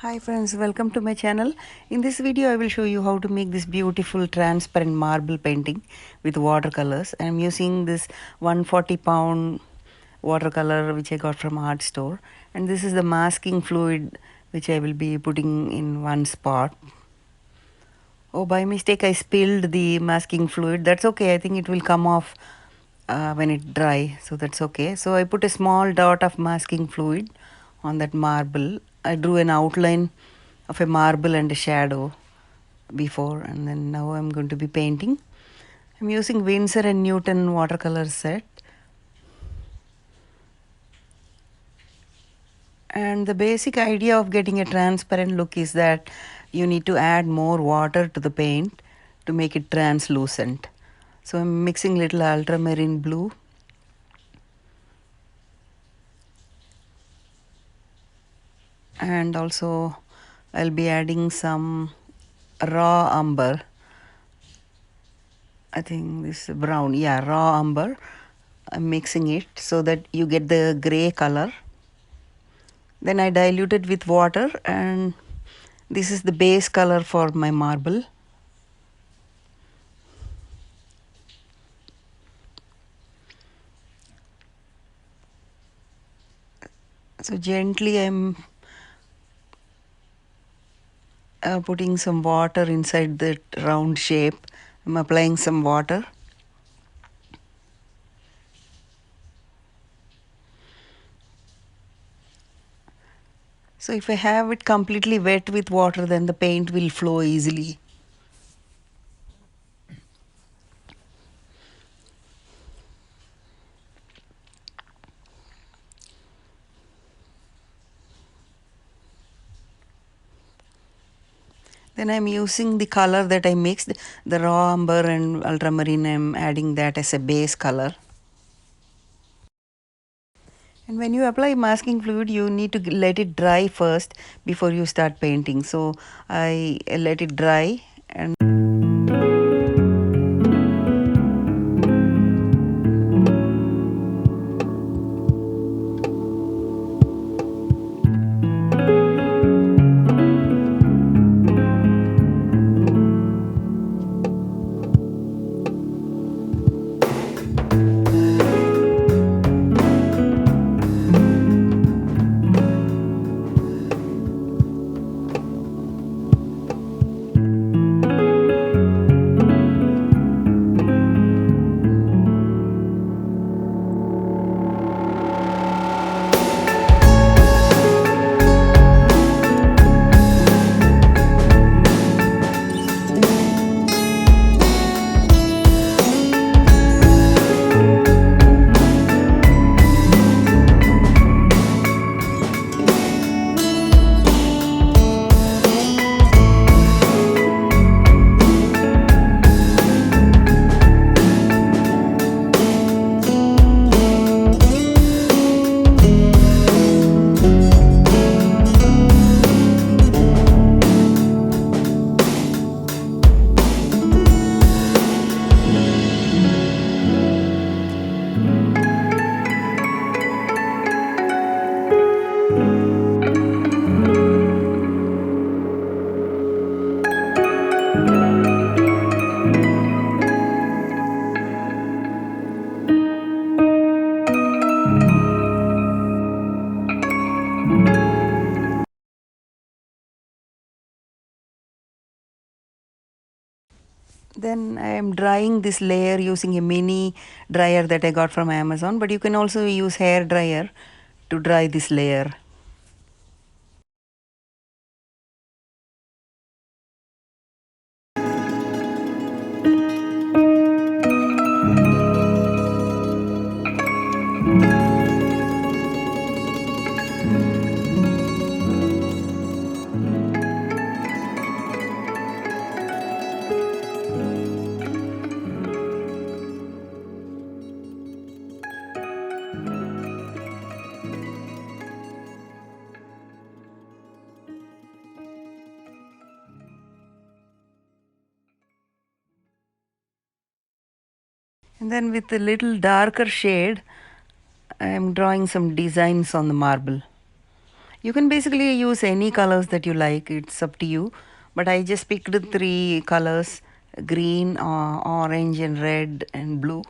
Hi friends, welcome to my channel. In this video I will show you how to make this beautiful transparent marble painting with watercolors. I am using this 140 pound watercolor which I got from art store, and this is the masking fluid which I will be putting in one spot. Oh, by mistake I spilled the masking fluid. That's okay, I think it will come off when it dry, so that's okay. So I put a small dot of masking fluid on that marble. I drew an outline of a marble and a shadow before, and then now I'm going to be painting. I'm using Winsor and Newton watercolor set, and the basic idea of getting a transparent look is that you need to add more water to the paint to make it translucent. So I'm mixing little ultramarine blue and also I'll be adding some raw umber. I think this brown, yeah, raw umber. I'm mixing it so that you get the gray color. Then I dilute it with water, and this is the base color for my marble. So gently I'm putting some water inside that round shape. I'm applying some water. So if I have it completely wet with water, then the paint will flow easily. Then I'm using the color that I mixed, the raw umber and ultramarine. I'm adding that as a base color. And when you apply masking fluid, you need to let it dry first before you start painting. So I let it dry, and then I am drying this layer using a mini dryer that I got from Amazon, but you can also use hair dryer to dry this layer. And then with a little darker shade, I am drawing some designs on the marble. You can basically use any colors that you like, it's up to you. But I just picked three colors: green, orange, and red, and blue.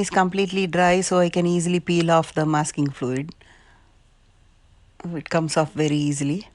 is completely dry, so I can easily peel off the masking fluid. It comes off very easily.